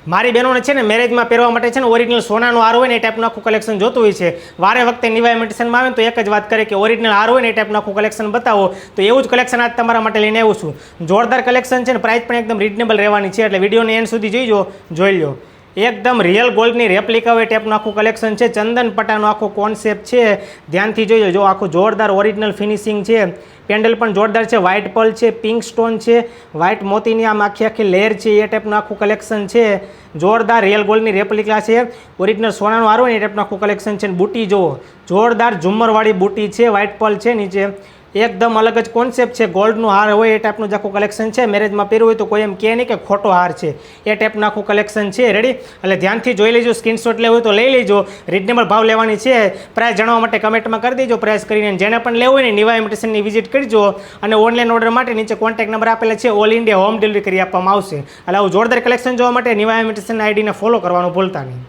મારી બહેનોને છે ને મેરેજમાં પહેરવા માટે છે ને ઓરિજિનલ સોનાનો હાર હોય ને એ ટાઈપનું આખું કલેક્શન જોતું હોય છે. વારે વખતે નિવા ઇમિટેશનમાં આવે તો એક જ વાત કરે કે ઓરિજિનલ હાર હોય ને એ ટાઈપનું આખું કલેક્શન બતાવો. તો એવું જ કલેક્શન આજ તમારા માટે લઈને આવું છું. જોરદાર કલેક્શન છે ને પ્રાઇસ પણ એકદમ રિઝનેબલ રહેવાની છે. એટલે વિડીયોને એન્ડ સુધી જોઈ લો. એકદમ રિયલ ગોલ્ડની રેપ્લિકા હોય ટાઈપનું આખું કલેક્શન છે. ચંદન પટ્ટાનો આખો કોન્સેપ્ટ છે. ધ્યાનથી જોઈજો. જો આખું જોરદાર ઓરિજિનલ ફિનિશિંગ છે. પેન્ડલ પણ જોરદાર છે. વ્હાઇટ પર્લ છે, પિંક સ્ટોન છે, વ્હાઇટ મોતીની આમ આખી લેયર છે. એ ટાઈપનું આખું કલેક્શન છે. જોરદાર રિયલ ગોલ્ડની રેપ્લિકા છે. ઓરિજિનલ સોનાનો હાર હોય ને એ ટાઈપનું આખું કલેક્શન છે. બુટી જુઓ, જોરદાર ઝુમ્મરવાળી બુટી છે. વ્હાઇટ પર્લ છે નીચે. એકદમ અલગ જ કોન્સેપ્ટ છે. ગોલ્ડનું હાર હોય એ ટાઈપનું જ આખું કલેક્શન છે. મેરેજમાં પહેરવું હોય તો કોઈ એમ કહે નહીં કે ખોટો હાર છે. એ ટાઈપનું આખું કલેક્શન છે. રેડી? એટલે ધ્યાનથી જોઈ લેજો. સ્ક્રીનશોટ લેવું હોય તો લઈ લેજો. રિઝનેબલ ભાવ લેવાની છે. પ્રાઇસ જાણવા માટે કમેન્ટમાં કરી દેજો. પ્રાઇસ કરીને જેને પણ લેવું હોય ને નિવા ઇમિટેશનની વિઝિટ કરજો. અને ઓનલાઈન ઓર્ડર માટે નીચે કોન્ટેક્ટ નંબર આપેલા છે. ઓલ ઇન્ડિયા હોમ ડિલિવરી કરી આપવામાં આવશે. એટલે આવું જોરદાર કલેક્શન જોવા માટે નિવા ઇમિટેશન આઈડીને ફોલો કરવાનું ભૂલતા નહીં.